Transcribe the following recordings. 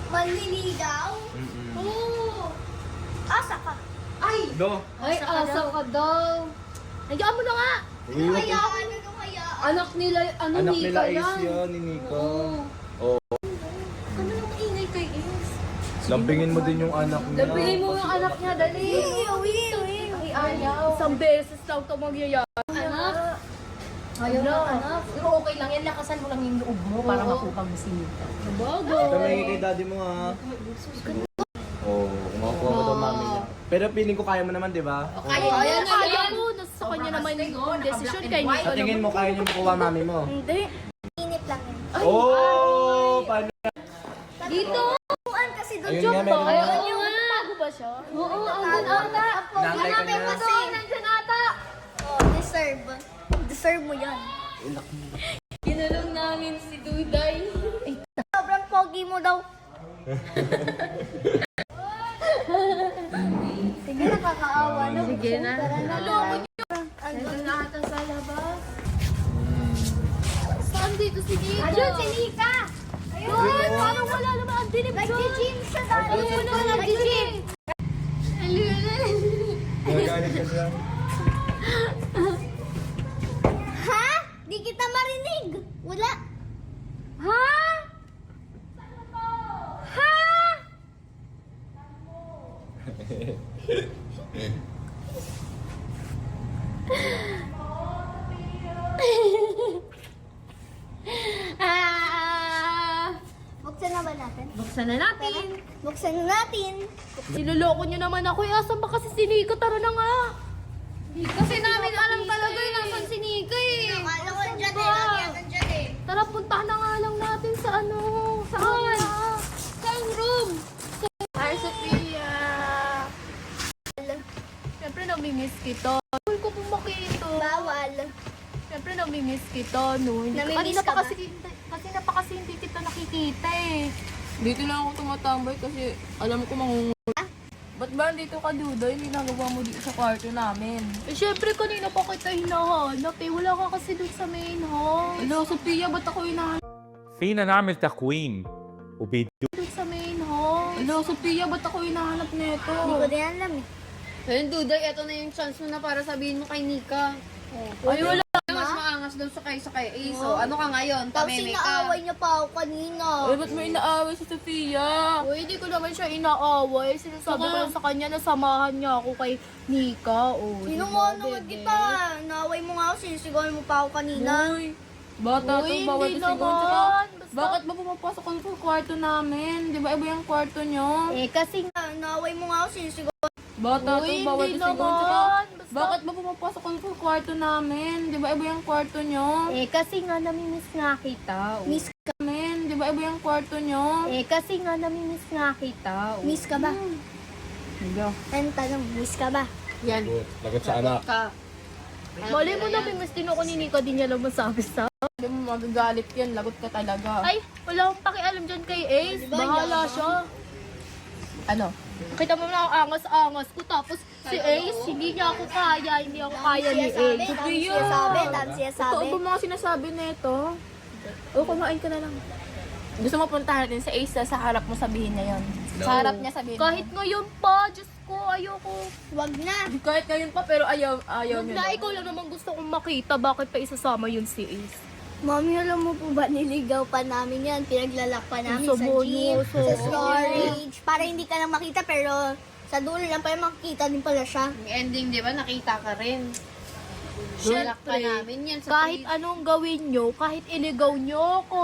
Manliligaw? Oo. Asa ka? Ay! Do. Ay, asa ka daw. Hayaan mo na nga. Ano kaya? Ano kaya? Anak nila, ano, Anak Nika nila Ace yan. yun, ni Nico. Oo. Oo. Ano yung ingay kay Ace? Lampingin mo din yung anak niya. Lampingin mo yung anak niya, dali. Ay, ayaw. Isang beses lang ito magyayari. Anak. Ayaw na, anak. Pero okay lang yan, lakasan mo lang yung loob mo para makuha mo si Nika. Tumingin kay daddy mo ha. Oo, kumakuha mo daw mami niya. Pero feeling ko kaya mo naman, di ba? Kaya mo. Nasa kanya naman yung decision kay Nico. Sa tingin mo, kaya niyo makuha mami mo? Hindi. Inip lang yun. Oh! Paano? Dito. Tuan kasi doon Ayun joke nga, to. meron nga. Ayaw nga. Bago ba siya? Oo, andun ata. Nangay ka niya. Nandyan ata. Oh, deserve. Deserve mo yan. Kinulong namin si Duday. Sobrang pogi mo daw. Sige, nakakaawa na. Sige na. Ano? na ata sa labas. Saan dito si Nika? Ayun, si Nika! Ayun, parang wala naman ang dilim dyan. Nag-gym siya dahil. Ayun na, nag-gym. Nagagalit ka siya. Ha? Di kita marinig. Wala. Ha? Ha? Buksan na ba natin? Buksan na natin. Buksan na natin. Niloloko niyo naman ako. Asan ba kasi si Nika? Tara na nga. Kasi namin alam talaga yung nasan si Nika eh. Akala ko dyan eh. Ba? Lagi yan dyan eh. Tara, puntahan na nga lang natin sa ano. Saan? Saan room? Hi, Sophia. Siyempre, namimiss kita. Huwag ko pumakito. Bawal. Siyempre, namimiss kita, no? Namimiss Kanina ka pa ba? kasi hindi kita nakikita eh. Dito lang ako tumatambay kasi alam ko Ba't ba dito ka, Duda? Yung ginagawa mo dito sa kwarto namin. Eh, siyempre, kanina pa kita hinahanap eh. Wala ka kasi dun sa main hall. Hello, Sophia, ba't ako hinahanap? فينا نعمل تقويم وبدون Dun sa main hall. Hello, Sophia, ba't ako hinahanap nito? Hindi ko din alam eh. Ayun, Duday, eto na yung chance mo na para sabihin mo kay Nika. Ay, wala. Mas maangas daw sa kay Ace. So, ano ka ngayon? Tapos Pameme ka. inaaway niya pa ako kanina. Ay, ba't mo inaaway si Sophia? Uy, hindi ko naman siya inaaway. Sinasabi ko lang sa kanya na samahan niya ako kay Nika. Oh, Sino diba, mo naman bebe? kita? Naaway mo nga ako, sinisigawan mo pa ako kanina. Uy, bata to, Uy, bawal hindi to siguro. naman. Basta- Bakit ba pumapasok ka sa kwarto namin? Di ba iba yung kwarto nyo? Eh, kasi Naaway mo nga ako, sinisigawan. Bata to, Uy, bawal hindi to siguro. naman. Basta- Bakit ba pumapasok ka sa kwarto namin? Di ba iba yung kwarto nyo? Eh, kasi nga namimiss nga kita. Oh. Miss ka, Namin, di ba iba yung kwarto nyo? Eh, kasi nga namimiss nga kita. Oh. miss ka ba? Hindi. Ano tanong, miss ka ba? Yan. Lagot sa anak. Ka. Mali mo na, miss din ako ni Nika, di niya lang masabi sa. Hindi mo magagalit yan, lagot ka talaga. Ay, wala akong pakialam dyan kay Ace. Bahala siya. Ano? Kita mo na ang angas-angas ko. Tapos si Ace, hindi niya ako kaya. Hindi ako kaya ni Sabi, Ace. dami siya sabi, dami siya Totoo sabi. ba mga sinasabi nito? O, kumain ka na lang. Gusto mo puntahan natin sa Ace, sa harap mo sabihin niya yun. Sa harap niya sabihin Kahit ngayon pa, Diyos ko, ayoko. Wag na. Kahit ngayon pa, pero ayaw Huwag niya. na, ikaw lang naman gusto kong makita. Bakit pa isasama yun si Ace? Mami, alam mo po ba, niligaw pa namin yan. Pinaglalak pa namin Sa sa gym, bonus, sa oo. storage. Para hindi ka lang makita, pero sa dulo lang pa makikita din pala siya. Yung ending, di ba? Nakita ka rin. Dalak pa namin yan sa Kahit anong gawin nyo, kahit iligaw nyo ako,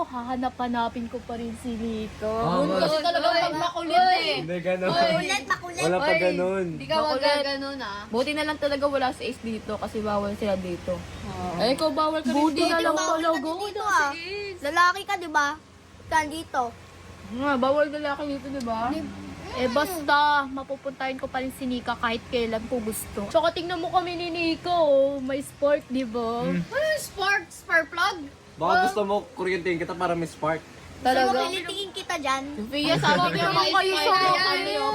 hahanap-hanapin ko pa rin si Nico. Kasi talagang pag makulit eh. Hindi ganun. Makulit, makulit. Wala pa ganun. Hindi ka magaganon ah. Buti na lang talaga wala si Ace dito kasi bawal sila dito. Eh, ikaw bawal ka Buti dito. na lang Bawal ka talaga. din dito ah. Lalaki ka, di ba? Ka dito. Nga, bawal lalaki dito, di ba? Eh basta, mapupuntahin ko pa rin si Nika kahit kailan ko gusto. Tsaka tingnan mo kami ni Nico, oh. May sport, di ba? Ano spark plug? Baka gusto mo kuryentein kita para may spark. Talaga? So, makilitingin kita dyan. Sophia, sabi niya Naman kayo sa Ay, kayo.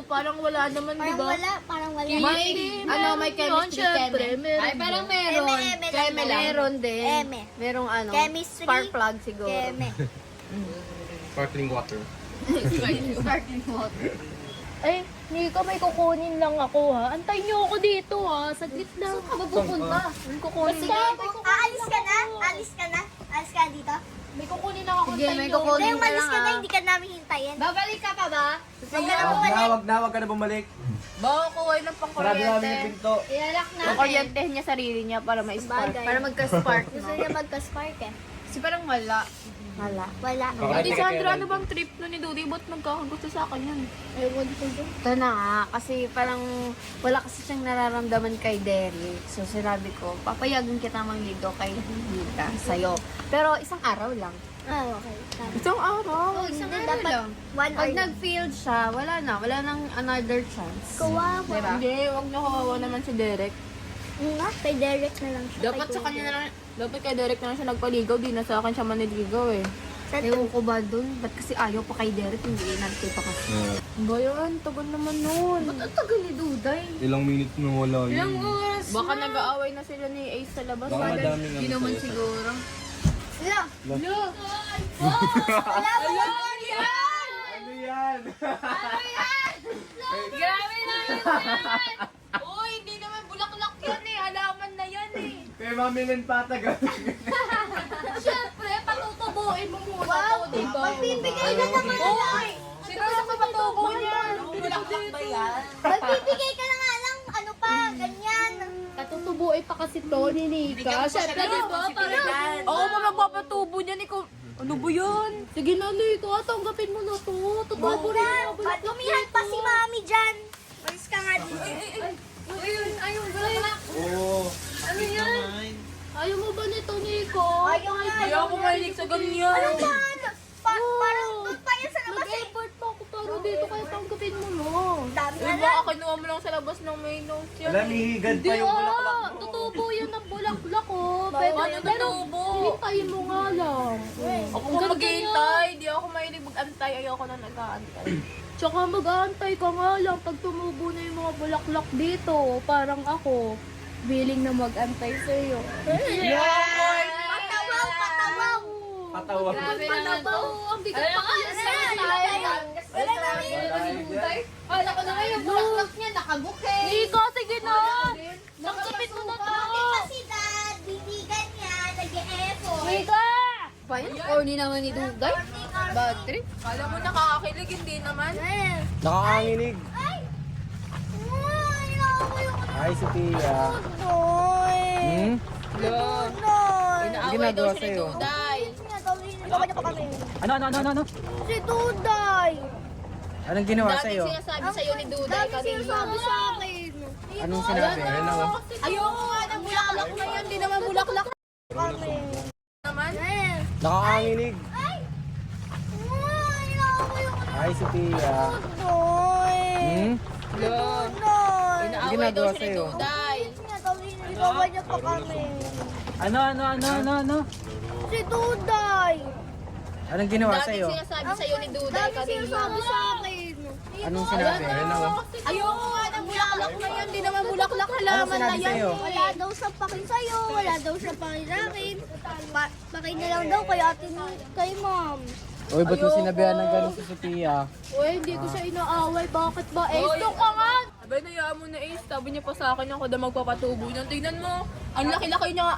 Parang wala naman, di Parang ba? wala, parang wala. May, Meron may yun, chemistry, syempre, chemi. meron Ay, parang yun. meron. Eme lang. Meron din. Eme. Merong ano, Chemistry. spark plug siguro. Keme. Sparkling water. Sparkling water. Ay, Nico, may kukunin lang ako ha. Antayin niyo ako dito ha. Saglit lang. Saan ka ba pupunta? May kukunin Sige, lang. aalis ka na? Alis ka na? Alis ka na dito? May kukunin lang ako. Sige, Antayin may niyo. kukunin. Kaya umalis ka na, hindi ka namin hintayin. Babalik ka pa ba? Huwag ka na bumalik. Wag ka na bumalik. Baka kukuha ng Sarado namin pangkuryente. yung pinto. Ialak na. Kukuryentehin niya sarili niya para ma-spark. Bagay. Para magka-spark, Gusto no? niya magka-spark eh. Kasi parang wala. Wala. Ate Sandra, ano bang trip no ni Dudy? Ba't nagkakagusto sa akin yan? Ewan ko dyan. Ito na nga, kasi parang wala kasi siyang nararamdaman kay Derek. So sinabi ko, papayagan kita mangligo kay Nika sa'yo. Pero isang araw lang. Ah, okay. Tama. Isang araw. Oh, isang Hindi, araw dapat lang. one Pag hour. nag-failed siya, wala nang another chance. Kawawa. Diba? Hindi, wag niyo kawawa naman si Derek. Nga, kay Derek na lang siya. Dapat Kay sa kanya Kuya na lang, dapat kay Derek na lang siya nagpaligaw, di na sa akin siya maniligaw eh. Derek. Ewan ko ba dun? Ba't kasi ayaw pa kay Derek? Hindi inantay pa kasi. Ba yan, tagal naman nun. Ba't ang tagal ni Duday? Ilang minutes na wala yun. Ilang oras Baka nag-aaway na sila ni Ace sa labas. Baka madaming Hindi ano naman sa'yo. siguro. Wala. Ano yan? Grabe na yun! Uy, hindi naman bulaklak yan eh. Halaman na yan eh. Kay Mami Len Patagal. Siyempre, patutubuin mo muna to, di ba? Magbibigay ka naman. Uy! Sino sa patutubo niyan? Bulaklak ba yan? Magbibigay ka na nga lang. Ano pa, ganyan. Katutubuin pa kasi to ni Nika. Siyempre, di ba? Oo, mo magpapatubo niyan. Ikaw, ano ba yan? Sige na, Nika. Tanggapin mo na to. Tutubo rin Wala. ako. Patumihan pa si Mami dyan. Malis ka nga dito. Ayun, guys. Oo. Ano yan? Ayaw mo ba nito, Nico? Ayaw nga. Kaya ako mahilig sa ganyan. Ano ba? Parang doon pa yan sa labas eh. Nag-effort pa ako para dito kaya tanggapin mo no. Dami Uy, na baka lang. kinuha mo lang sa labas ng may notes yan. Wala, nihigad Hindi pa yung bulaklak ah, mo. tutubo yan ng bulaklak oh. Ano tutubo? Hintayin mo nga lang. Ako kung maghihintay, di ako mahilig mag-antay. Ayoko na nag-aantay. Tsaka mag-aantay ka nga lang pag tumubo na yung mga bulaklak dito. Parang ako, willing na mag-antay sa'yo. Patawaw, patawaw. Patawa. Panabaw, ang bigat pa kaya sa Wala namin. Kala ko na ngayon, bulaklak niya, nakabuke. Nico, sige na! Tanggapin mo na to! Bakit pa si Dad? Bibigan niya. Nag-e-effort. Nico! Pa yun, corny naman ni Duday. Bad trip. Kala mo nakakakilig, hindi naman. Nakakanginig. Ay! Ay, ako yung Hi, si Tia. Noy. Hmm? Noy. Inaaway ginagawa daw siya ni sa'yo? Duday. Nagawa niya pa kami. Ano? Si Duday. Anong ginawa Dati sa'yo? sinasabi sa'yo ni Duday Dami kanina. sinasabi sa akin. Anong sinabi? Ayun lang. Ayoko nga ng bulaklak na yan. Hindi naman bulaklak Kami. naman. Nakakanginig. Ay! Ay, ako yung Hi, si Tia. Noy. Hmm? Noy. Inaaway daw ginagawa siya ni sa'yo? Duday. Nagawa niya pa kami. Ano? Si Duday. Anong ginawa Dati sa'yo? sinasabi sa'yo ni Duday Dami kanina. sinasabi sa akin. Anong sinabi? Ayun lang. Ayoko nga ng bulaklak na yan. Hindi naman bulaklak Anong halaman na sinabi yan. sa'yo? Wala daw sa pakin sa'yo. Wala daw sa pakin sa akin. Pakin na lang daw kay ate kay mom. Uy, ba't mo sinabihan ng gano'n si Sophia? Uy, hindi ko siya inaaway. Bakit ba? Eh, ito ka nga! Abay, nayaan mo na Ace. Sabi niya pa sa akin ako daw magpapatubo niyan. Tignan mo. Ang laki-laki na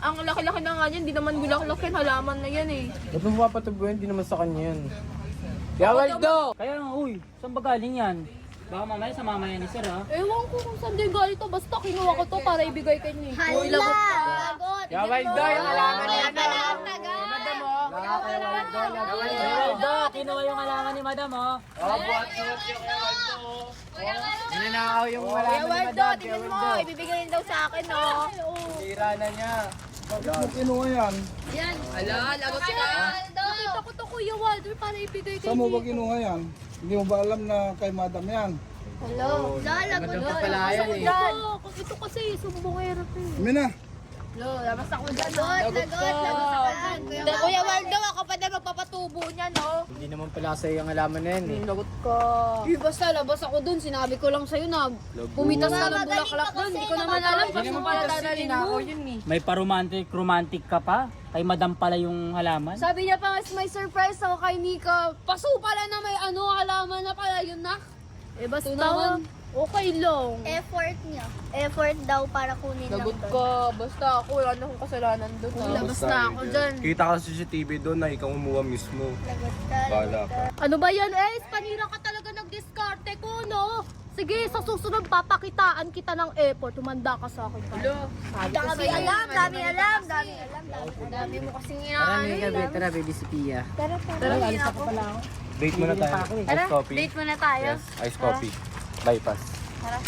nga niyan. Hindi naman bulaklak yan. Halaman na yan eh. Ba't mo papatubuhin? Hindi naman sa kanya yan. Yawaldo! Kaya nga, uy, saan ba galing yan? Baka mamaya sa mama yan ni Sir, ha? Ewan ko kung saan din galing to. Basta kinuha ko to para ibigay kay Nico. Hala! Lagot! Yawaldo! Yung alaman niya! Waldo, kinuha yung alaman ni Madam, oh. Buhat-buhat yung Yawaldo! Ninanakaw yung alaman ni Waldo, Madam. tignan mo. Ibibigay yun daw sa akin, oh. Tira na niya. Ala, lagot ka. Nakita ko to Kuya Waldo para ibigay kay Saan mo ba Nico. kinuha yan? Hindi mo ba alam na kay madam yan? Hello? Lagot! Madam ka pala yan eh. Ito kasi sumbongera to eh. Mina! Lagot! Lagot sa kaan. Kuya Waldo, ako pa na magpapatubo niya, no? Hindi naman pala sa'yo ang alaman na yan eh. Lagot ka. Basta labas ako dun, sinabi ko lang sa'yo na pumitas ka ng bulaklak dun. Hindi ko naman alam kung saan pala dadalhin mo. May pa-romantic ka pa? Kay madam pala yung halaman. Sabi niya pa nga may surprise ako kay Nika. Paso pala na may halaman na pala yun na. Eh basta naman, okay lang. Effort niya. Effort daw para kunin lang Lagot doon. ka. Basta ako, wala na akong kasalanan doon. Labas na ako dyan. Kita ka sa CCTV doon na ikaw umuha mismo. Lagot ka, Bala lagot ka. ka. Ano ba yan, Ace? Panira ka talaga nag-diskarte ko, no? Sige, sa susunod papakitaan kita ng effort. Tumanda ka sa akin. Dami alam, dami alam, dami alam, Dami mo kasing Tara, inaano. Mega, tara, baby Sophia. Tara, tara. Tara, alis ako pala ako. Date muna tayo. Bibili pa ako eh. Iced coffee. Date muna tayo. Yes, iced coffee. Bypass. Tara.